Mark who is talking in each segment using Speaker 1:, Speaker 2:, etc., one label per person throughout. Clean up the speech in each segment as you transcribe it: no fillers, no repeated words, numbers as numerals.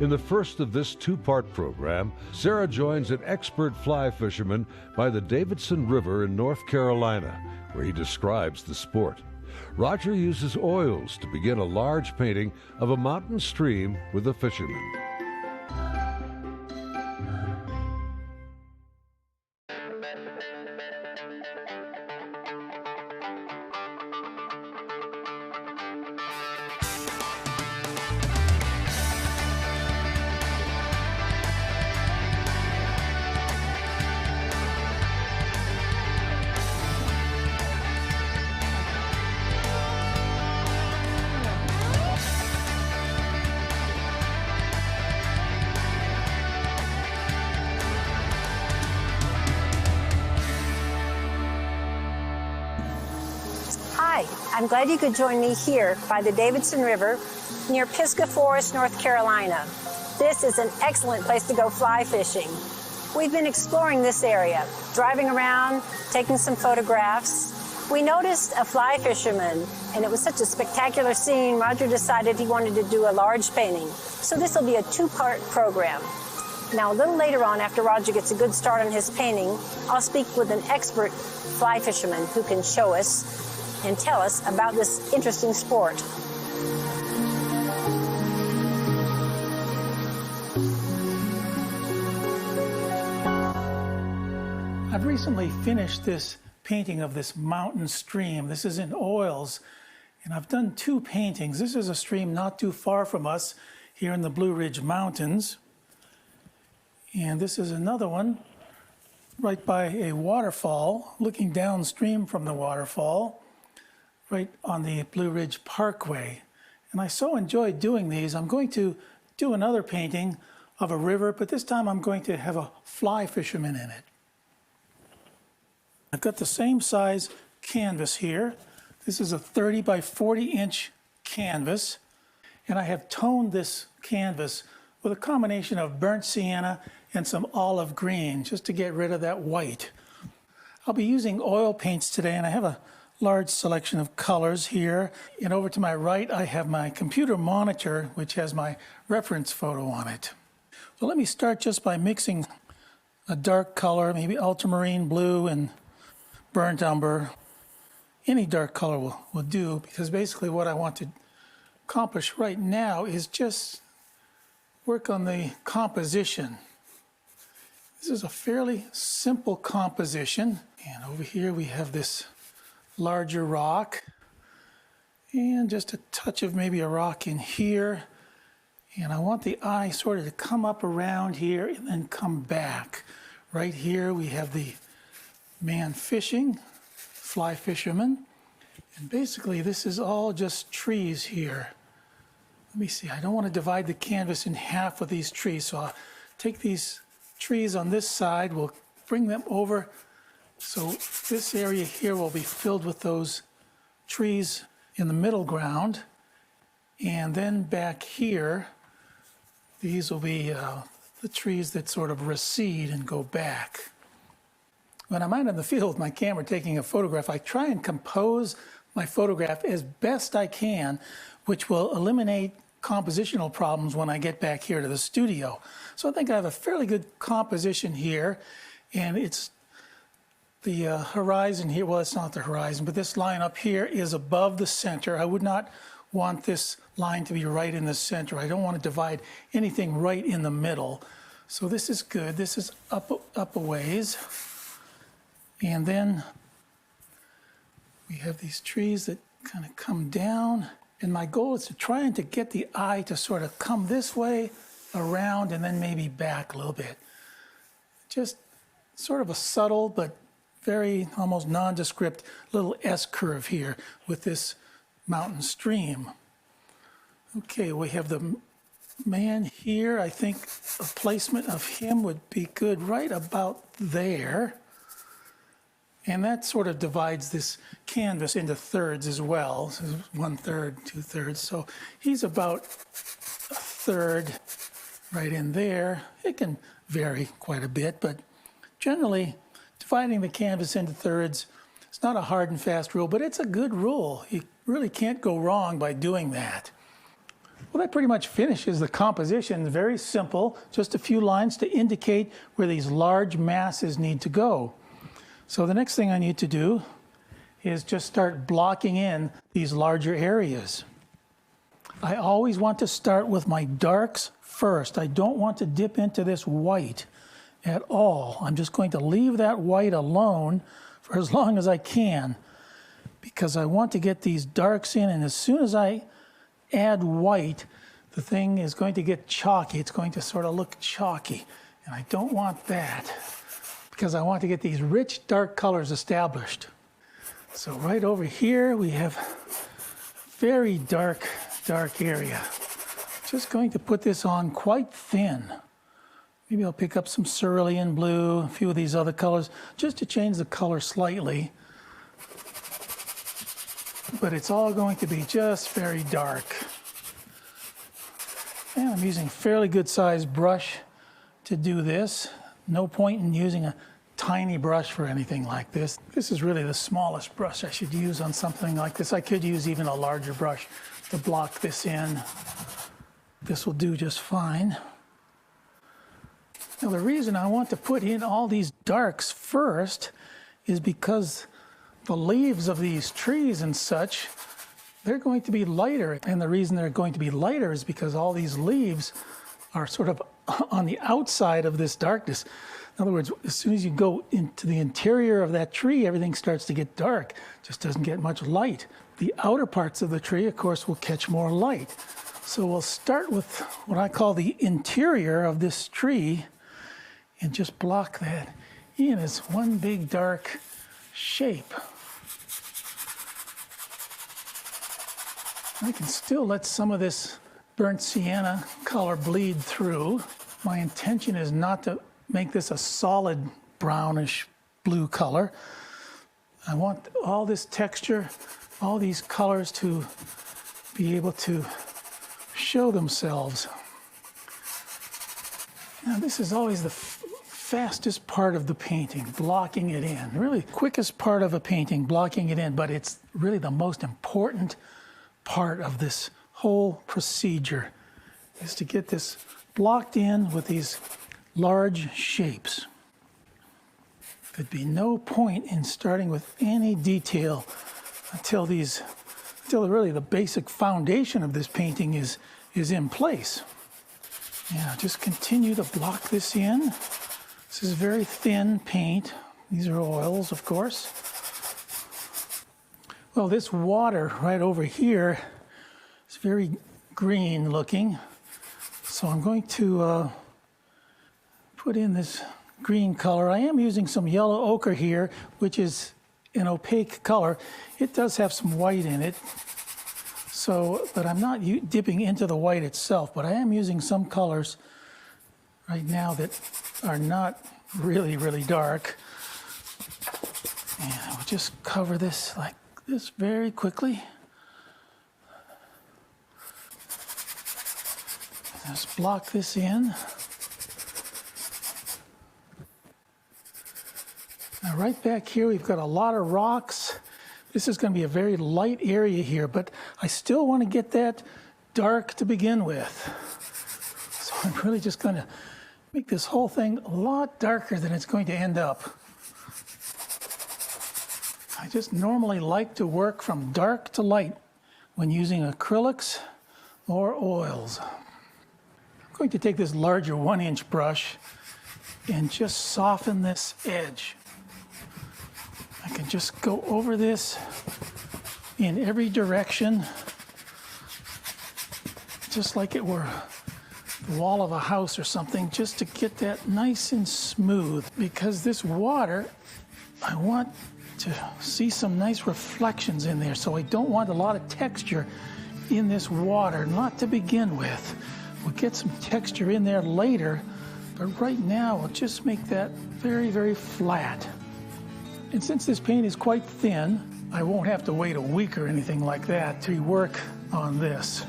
Speaker 1: In the first of this two-part program, Sarah joins an expert fly fisherman by the Davidson River in North Carolina, where he describes the sport. Roger uses oils to begin a large painting of a mountain stream with a fisherman.
Speaker 2: Hi, I'm glad you could join me here by the Davidson River near Pisgah Forest, North Carolina. This is an excellent place to go fly fishing. We've been exploring this area, driving around, taking some photographs. We noticed a fly fisherman, and it was such a spectacular scene, Roger decided he wanted to do a large painting. So this will be a two-part program. Now, a little later on, after Roger gets a good start on his painting, I'll speak with an expert fly fisherman who can show us and tell us about this interesting sport.
Speaker 3: I've recently finished this painting of this mountain stream. This is in oils, and I've done two paintings. This is a stream not too far from us here in the Blue Ridge Mountains. And this is another one right by a waterfall, looking downstream from the waterfall, right on the Blue Ridge Parkway. And I so enjoyed doing these. I'm going to do another painting of a river, but this time I'm going to have a fly fisherman in it. I've got the same size canvas here. This is a 30 by 40 inch canvas, and I have toned this canvas with a combination of burnt sienna and some olive green, just to get rid of that white. I'll be using oil paints today, and I have a large selection of colors here. And over to my right, I have my computer monitor, which has my reference photo on it. So let me start just by mixing a dark color, maybe ultramarine blue and burnt umber. Any dark color will do, because basically what I want to accomplish right now is just work on the composition. This is a fairly simple composition. And over here we have this larger rock, and just a touch of maybe a rock in here. And I want the eye sort of to come up around here and then come back. Right here we have the man fishing, fly fisherman. And basically this is all just trees here. Let me see, I don't want to divide the canvas in half with these trees, so I'll take these trees on this side, we'll bring them over. So this area here will be filled with those trees in the middle ground. And then back here, these will be the trees that sort of recede and go back. When I'm out in the field with my camera taking a photograph, I try and compose my photograph as best I can, which will eliminate compositional problems when I get back here to the studio. So I think I have a fairly good composition here, and it's the horizon here, well, it's not the horizon, but this line up here is above the center. I would not want this line to be right in the center. I don't want to divide anything right in the middle. So this is good. This is up a ways. And then we have these trees that kind of come down. And my goal is to try and to get the eye to sort of come this way, around, and then maybe back a little bit. Just sort of a subtle but very almost nondescript little S-curve here with this mountain stream. Okay, we have the man here. I think a placement of him would be good right about there. And that sort of divides this canvas into thirds as well. So 1/3, 2/3. So he's about a third right in there. It can vary quite a bit, but generally dividing the canvas into thirds, it's not a hard and fast rule, but it's a good rule. You really can't go wrong by doing that. Well, that pretty much finishes the composition. Very simple, just a few lines to indicate where these large masses need to go. So the next thing I need to do is just start blocking in these larger areas. I always want to start with my darks first. I don't want to dip into this white at all. I'm just going to leave that white alone for as long as I can, because I want to get these darks in, and as soon as I add white, the thing is going to get chalky. It's going to sort of look chalky, and I don't want that, because I want to get these rich dark colors established. So right over here we have very dark area. Just going to put this on quite thin. Maybe I'll pick up some cerulean blue, a few of these other colors, just to change the color slightly. But it's all going to be just very dark. And I'm using a fairly good sized brush to do this. No point in using a tiny brush for anything like this. This is really the smallest brush I should use on something like this. I could use even a larger brush to block this in. This will do just fine. Now the reason I want to put in all these darks first is because the leaves of these trees and such, they're going to be lighter. And the reason they're going to be lighter is because all these leaves are sort of on the outside of this darkness. In other words, as soon as you go into the interior of that tree, everything starts to get dark. It just doesn't get much light. The outer parts of the tree, of course, will catch more light. So we'll start with what I call the interior of this tree and just block that in as one big dark shape. I can still let some of this burnt sienna color bleed through. My intention is not to make this a solid brownish blue color. I want all this texture, all these colors to be able to show themselves. Now this is always the fastest part of the painting, blocking it in. Really quickest part of a painting, blocking it in, but it's really the most important part of this whole procedure, is to get this blocked in with these large shapes. There'd be no point in starting with any detail until really the basic foundation of this painting is in place. Yeah, just continue to block this in. This is very thin paint. These are oils, of course. Well, this water right over here is very green looking. So I'm going to put in this green color. I am using some yellow ochre here, which is an opaque color. It does have some white in it. So, but I'm not dipping into the white itself, but I am using some colors right now that are not really, really dark. And I'll just cover this like this very quickly. Just block this in. Now right back here we've got a lot of rocks. This is going to be a very light area here, but I still want to get that dark to begin with. So I'm really just going to make this whole thing a lot darker than it's going to end up. I just normally like to work from dark to light when using acrylics or oils. I'm going to take this larger 1-inch brush and just soften this edge. I can just go over this in every direction, just like it were the wall of a house or something, just to get that nice and smooth. Because this water, I want to see some nice reflections in there, so I don't want a lot of texture in this water, not to begin with. We'll get some texture in there later, but right now we'll just make that very, very flat. And since this paint is quite thin, I won't have to wait a week or anything like that to work on this.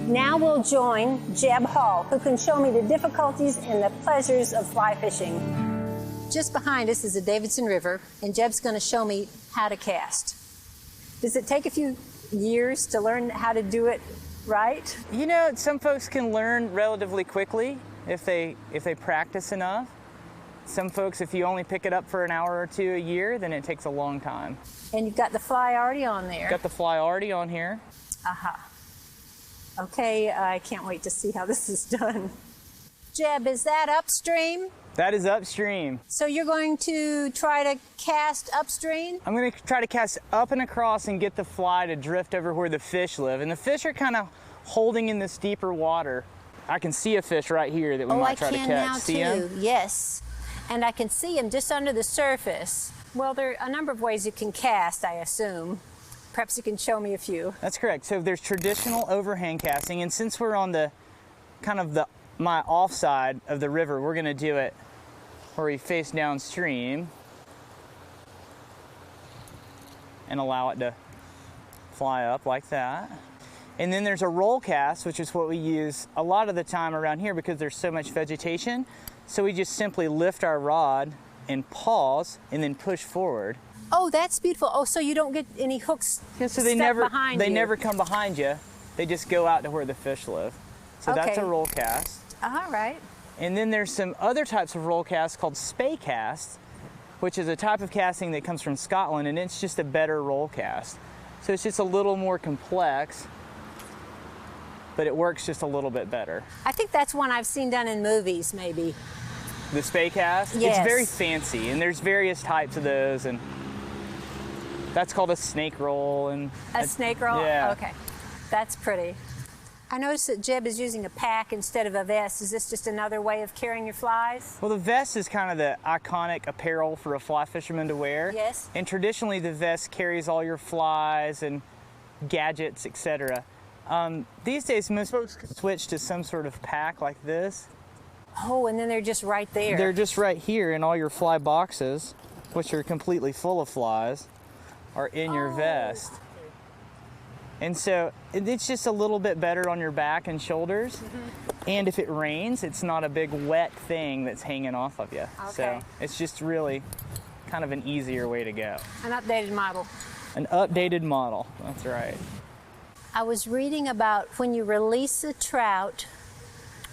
Speaker 2: Now we'll join Jeb Hall, who can show me the difficulties and the pleasures of fly fishing. Just behind us is the Davidson River, and Jeb's going to show me how to cast. Does it take a few years to learn how to do it right?
Speaker 4: You know, some folks can learn relatively quickly if they practice enough. Some folks, if you only pick it up for an hour or two a year, then it takes a long time.
Speaker 2: And you've got the fly already on there.
Speaker 4: Got the fly already on here.
Speaker 2: Aha. Okay, I can't wait to see how this is done. Jeb, is that upstream?
Speaker 4: That is upstream.
Speaker 2: So you're going to try to cast upstream?
Speaker 4: I'm going to try to cast up and across and get the fly to drift over where the fish live. And the fish are kind of holding in this deeper water. I can see a fish right here that we might try to catch.
Speaker 2: Oh, I can now
Speaker 4: see
Speaker 2: too,
Speaker 4: him?
Speaker 2: yes. And I can see him just under the surface. Well, there are a number of ways you can cast, I assume. Perhaps you can show me a few.
Speaker 4: That's correct. So there's traditional overhang casting, and since we're on the kind of my off side of the river, we're going to do it where we face downstream and allow it to fly up like that. And then there's a roll cast, which is what we use a lot of the time around here because there's so much vegetation. So we just simply lift our rod and pause and then push forward.
Speaker 2: Oh, that's beautiful. Oh, so you don't get any hooks
Speaker 4: So
Speaker 2: they never
Speaker 4: come behind you. They just go out to where the fish live. So
Speaker 2: Okay.
Speaker 4: that's a roll cast.
Speaker 2: All right.
Speaker 4: And then there's some other types of roll casts called spey casts, which is a type of casting that comes from Scotland, and it's just a better roll cast. So it's just a little more complex, but it works just a little bit better.
Speaker 2: I think that's one I've seen done in movies, maybe.
Speaker 4: The spey cast?
Speaker 2: Yes.
Speaker 4: It's very fancy, and there's various types of those, and that's called a snake roll. And
Speaker 2: A snake roll?
Speaker 4: Yeah.
Speaker 2: Okay. That's pretty. I noticed that Jeb is using a pack instead of a vest. Is this just another way of carrying your flies?
Speaker 4: Well, the vest is kind of the iconic apparel for a fly fisherman to wear.
Speaker 2: Yes.
Speaker 4: And traditionally, the vest carries all your flies and gadgets, etc. These days, most folks can switch to some sort of pack like this.
Speaker 2: Oh, and then they're just right there.
Speaker 4: They're just right here, and all your fly boxes, which are completely full of flies, are in your vest. And so it's just a little bit better on your back and shoulders. Mm-hmm. And if it rains, it's not a big wet thing that's hanging off of you.
Speaker 2: Okay.
Speaker 4: So it's just really kind of an easier way to go.
Speaker 2: An updated model.
Speaker 4: An updated model, that's right.
Speaker 2: I was reading about when you release a trout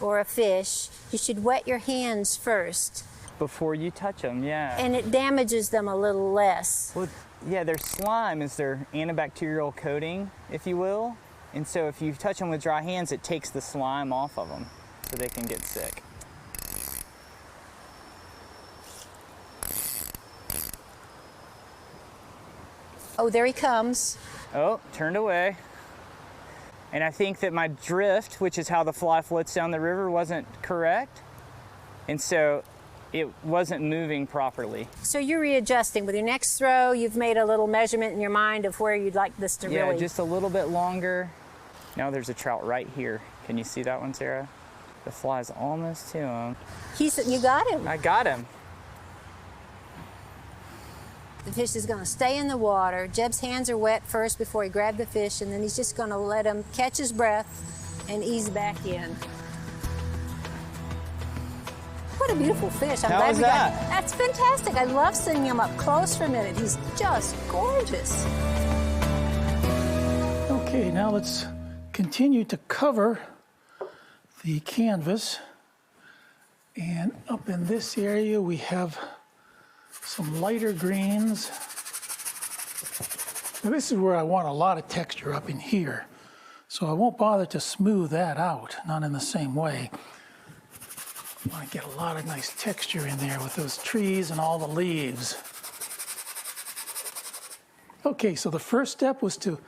Speaker 2: or a fish, you should wet your hands first.
Speaker 4: Before you touch them, yeah.
Speaker 2: And it damages them a little less.
Speaker 4: Well, yeah, their slime is their antibacterial coating, if you will. And so if you touch them with dry hands, it takes the slime off of them so they can get sick.
Speaker 2: Oh, there he comes.
Speaker 4: Oh, turned away. And I think that my drift, which is how the fly floats down the river, wasn't correct. And so it wasn't moving properly.
Speaker 2: So you're readjusting. With your next throw, you've made a little measurement in your mind of where you'd like this to really...
Speaker 4: Yeah, just a little bit longer. Now there's a trout right here. Can you see that one, Sarah? The fly's almost to him.
Speaker 2: You got him.
Speaker 4: I got him.
Speaker 2: The fish is going to stay in the water. Jeb's hands are wet first before he grabbed the fish, and then he's just going to let him catch his breath and ease back in. What a beautiful fish. I'm glad we got him. That's fantastic. I love seeing him up close for a minute. He's just gorgeous.
Speaker 3: Okay, now let's continue to cover the canvas. And up in this area, we have some lighter greens. Now this is where I want a lot of texture up in here. So I won't bother to smooth that out, not in the same way. I want to get a lot of nice texture in there with those trees and all the leaves. Okay, so the first step was to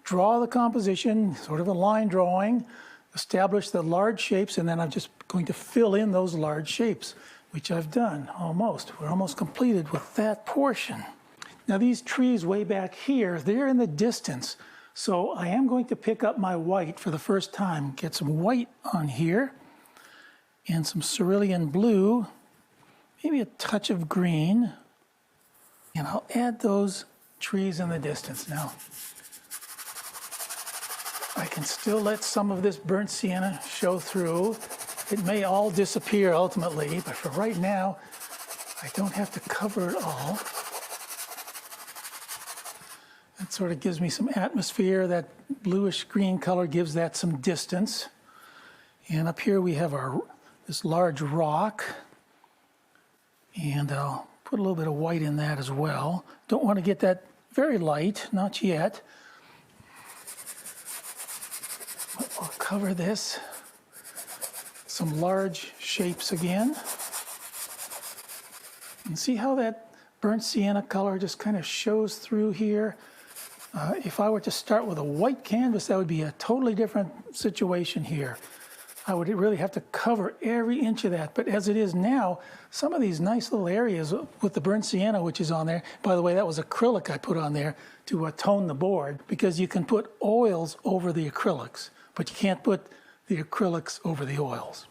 Speaker 3: draw the composition, sort of a line drawing, establish the large shapes, and then I'm just going to fill in those large shapes, which I've done almost. We're almost completed with that portion. Now these trees way back here, they're in the distance. So I am going to pick up my white for the first time, get some white on here, and some cerulean blue, maybe a touch of green, and I'll add those trees in the distance now. I can still let some of this burnt sienna show through. It may all disappear ultimately, but for right now, I don't have to cover it all. That sort of gives me some atmosphere. That bluish green color gives that some distance. And up here we have this large rock. And I'll put a little bit of white in that as well. Don't want to get that very light, not yet. But I'll cover this. Some large shapes again. And see how that burnt sienna color just kind of shows through here. If I were to start with a white canvas, that would be a totally different situation here. I would really have to cover every inch of that. But as it is now, some of these nice little areas with the burnt sienna, which is on there, by the way, that was acrylic I put on there to tone the board, because you can put oils over the acrylics, but you can't put the acrylics over the oils.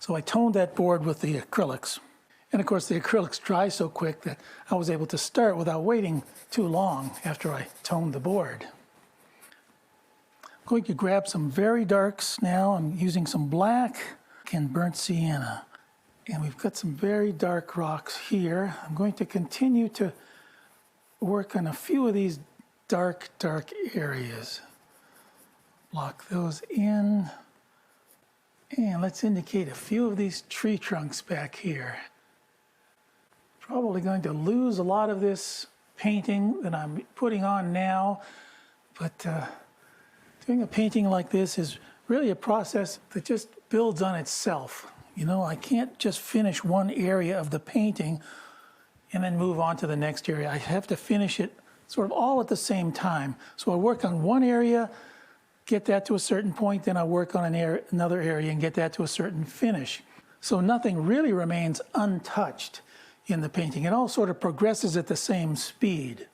Speaker 3: So I toned that board with the acrylics. And of course, the acrylics dry so quick that I was able to start without waiting too long after I toned the board. I'm going to grab some very darks now. I'm using some black and burnt sienna. And we've got some very dark rocks here. I'm going to continue to work on a few of these dark areas. Lock those in. And let's indicate a few of these tree trunks back here. Probably going to lose a lot of this painting that I'm putting on now, but doing a painting like this is really a process that just builds on itself. You know, I can't just finish one area of the painting and then move on to the next area. I have to finish it sort of all at the same time. So I work on one area, get that to a certain point, then I work on another area and get that to a certain finish. So nothing really remains untouched in the painting. It all sort of progresses at the same speed.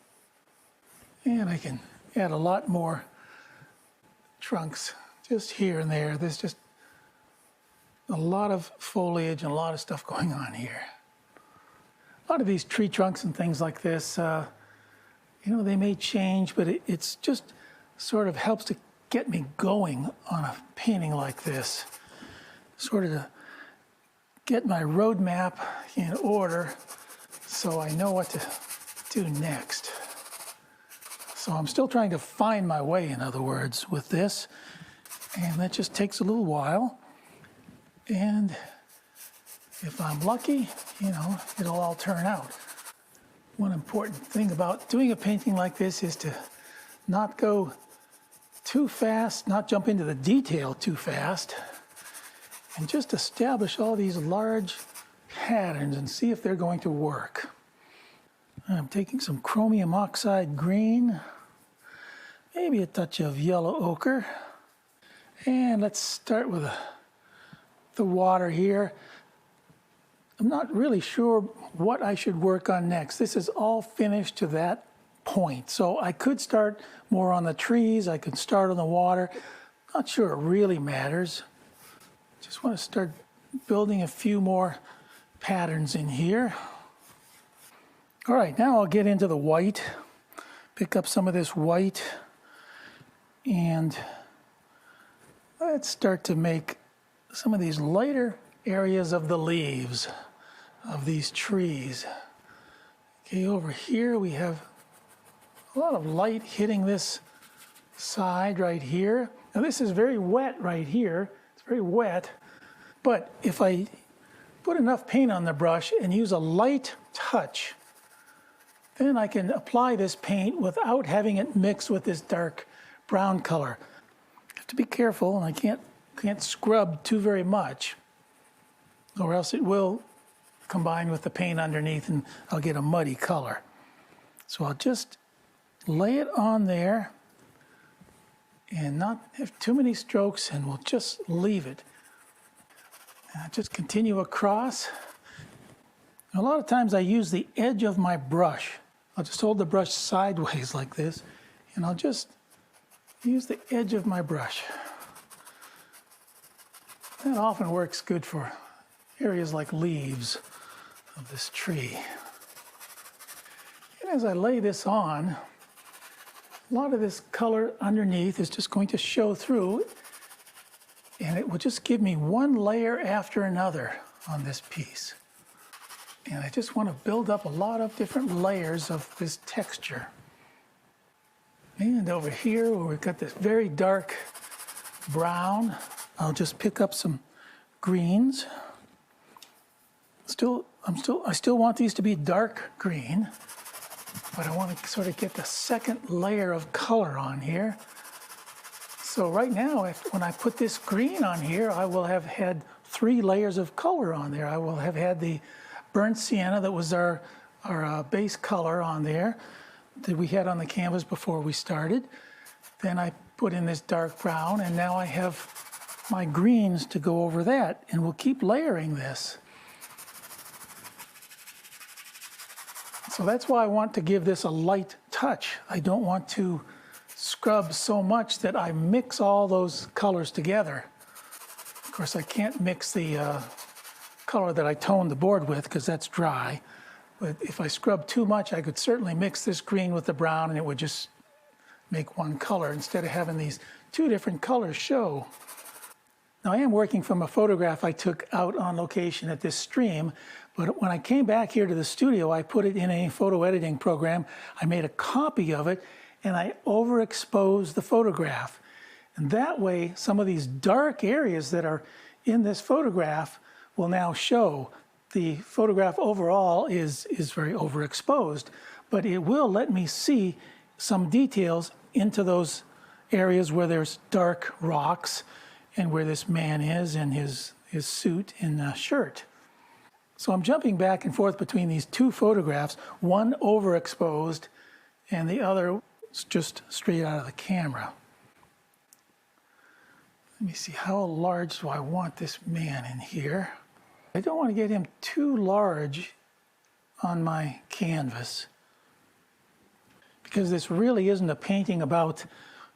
Speaker 3: And I can add a lot more trunks just here and there. There's just a lot of foliage and a lot of stuff going on here. A lot of these tree trunks and things like this, you know, they may change, but it's just sort of helps to get me going on a painting like this. Sort of to get my roadmap in order so I know what to do next. So I'm still trying to find my way, in other words, with this. And that just takes a little while. And if I'm lucky, you know, it'll all turn out. One important thing about doing a painting like this is to not go too fast, not jump into the detail too fast, and just establish all these large patterns and see if they're going to work. I'm taking some chromium oxide green, maybe a touch of yellow ochre, and let's start with the water here. I'm not really sure what I should work on next. This is all finished to that point, so I could start more on the trees, I could start on the water. Not sure it really matters. Just want to start building a few more patterns in here. All right, now I'll get into the white, pick up some of this white, and let's start to make some of these lighter areas of the leaves of these trees. Okay, over here we have a lot of light hitting this side right here. Now this is very wet right here. It's very wet, but if I put enough paint on the brush and use a light touch, then I can apply this paint without having it mixed with this dark brown color. I have to be careful, and I can't scrub too very much, or else it will combine with the paint underneath and I'll get a muddy color. So I'll just lay it on there and not have too many strokes, and we'll just leave it. And I'll just continue across. A lot of times I use the edge of my brush. I'll just hold the brush sideways like this, and I'll just use the edge of my brush. That often works good for areas like leaves of this tree. And as I lay this on, a lot of this color underneath is just going to show through, and it will just give me one layer after another on this piece. And I just want to build up a lot of different layers of this texture. And over here where we've got this very dark brown, I'll just pick up some greens. I still want these to be dark green, but I want to sort of get the second layer of color on here. So right now, when I put this green on here, I will have had 3 layers of color on there. I will have had the burnt sienna that was our base color on there that we had on the canvas before we started. Then I put in this dark brown, and now I have my greens to go over that, and we'll keep layering this. So that's why I want to give this a light touch. I don't want to scrub so much that I mix all those colors together. Of course, I can't mix the color that I toned the board with because that's dry. But if I scrub too much, I could certainly mix this green with the brown and it would just make one color instead of having these 2 different colors show. Now I am working from a photograph I took out on location at this stream, but when I came back here to the studio, I put it in a photo editing program. I made a copy of it and I overexposed the photograph. And that way, some of these dark areas that are in this photograph will now show. The photograph overall is very overexposed, but it will let me see some details into those areas where there's dark rocks and where this man is in his suit and shirt. So I'm jumping back and forth between these 2 photographs, one overexposed and the other just straight out of the camera. Let me see, how large do I want this man in here? I don't want to get him too large on my canvas because this really isn't a painting about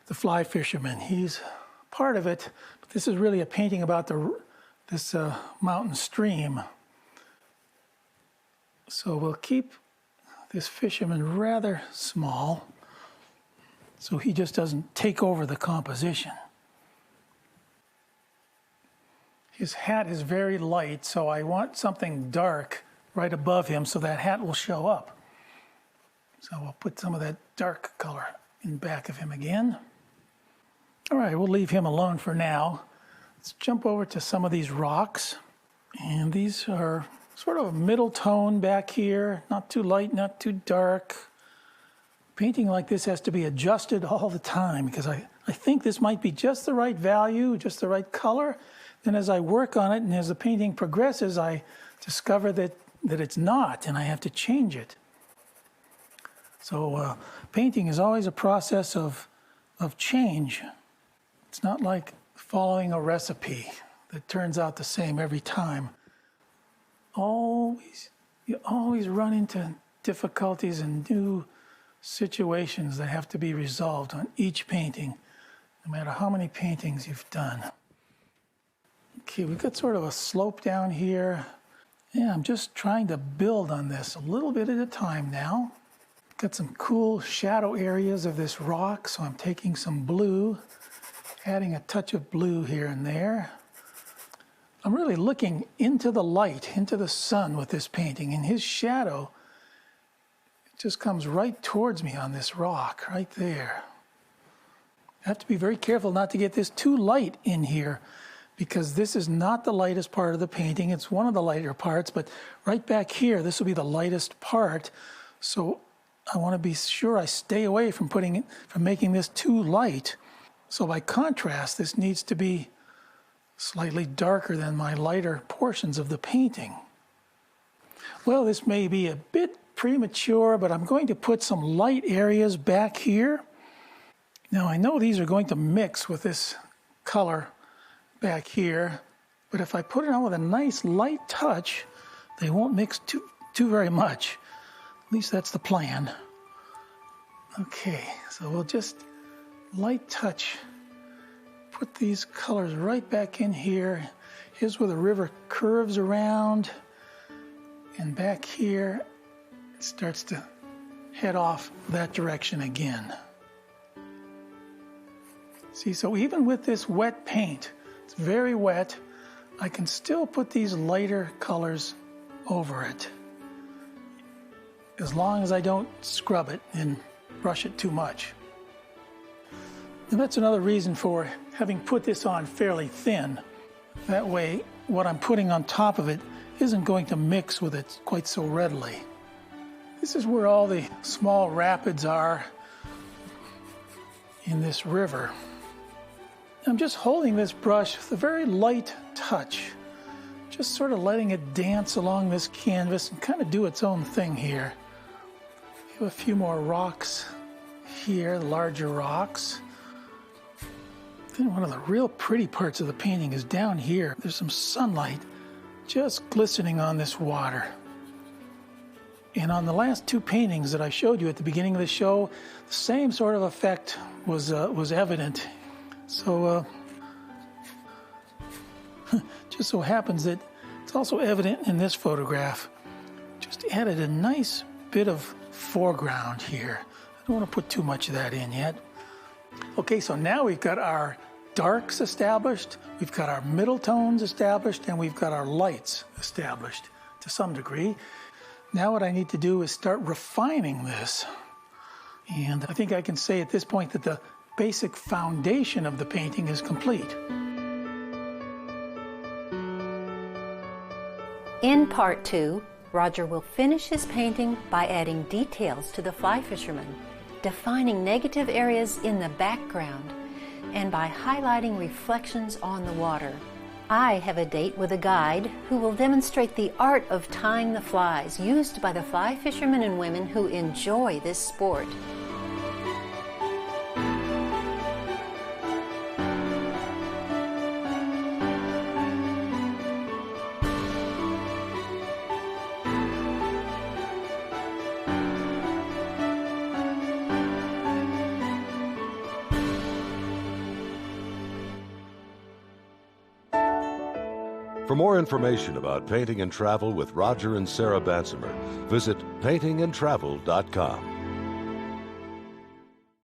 Speaker 3: the fly fisherman. He's part of it, but this is really a painting about this mountain stream. So we'll keep this fisherman rather small so he just doesn't take over the composition. His hat is very light, so I want something dark right above him so that hat will show up. So we'll put some of that dark color in back of him again. All right, we'll leave him alone for now. Let's jump over to some of these rocks. And these are sort of a middle tone back here, not too light, not too dark. Painting like this has to be adjusted all the time because I think this might be just the right value, just the right color. Then as I work on it and as the painting progresses, I discover that it's not and I have to change it. So painting is always a process of change. It's not like following a recipe that turns out the same every time. You always run into difficulties and new situations that have to be resolved on each painting, no matter how many paintings you've done. Okay, we've got sort of a slope down here. Yeah, I'm just trying to build on this a little bit at a time now. Got some cool shadow areas of this rock, so I'm taking some blue, adding a touch of blue here and there. I'm really looking into the light, into the sun with this painting, and his shadow just comes right towards me on this rock, right there. I have to be very careful not to get this too light in here because this is not the lightest part of the painting. It's one of the lighter parts, but right back here, this will be the lightest part. So I want to be sure I stay away from making this too light. So by contrast, this needs to be slightly darker than my lighter portions of the painting. Well, this may be a bit premature, but I'm going to put some light areas back here. Now I know these are going to mix with this color back here, but if I put it on with a nice light touch, they won't mix too very much. At least that's the plan. Okay, so we'll just light touch, put these colors right back in here. Here's where the river curves around, and back here it starts to head off that direction again. See, so even with this wet paint, it's very wet, I can still put these lighter colors over it, as long as I don't scrub it and brush it too much. And that's another reason for having put this on fairly thin. That way, what I'm putting on top of it isn't going to mix with it quite so readily. This is where all the small rapids are in this river. I'm just holding this brush with a very light touch, just sort of letting it dance along this canvas and kind of do its own thing here. We have a few more rocks here, larger rocks. Then one of the real pretty parts of the painting is down here. There's some sunlight just glistening on this water. And on the last two paintings that I showed you at the beginning of the show, the same sort of effect was evident. So, just so happens that it's also evident in this photograph. Just added a nice bit of foreground here. I don't want to put too much of that in yet. Okay, so now we've got our darks established, we've got our middle tones established, and we've got our lights established to some degree. Now what I need to do is start refining this. And I think I can say at this point that the basic foundation of the painting is complete.
Speaker 5: In part 2, Roger will finish his painting by adding details to the fly fisherman, defining negative areas in the background, and by highlighting reflections on the water. I have a date with a guide who will demonstrate the art of tying the flies used by the fly fishermen and women who enjoy this sport.
Speaker 1: For more information about painting and travel with Roger and Sarah Bansemer, visit paintingandtravel.com.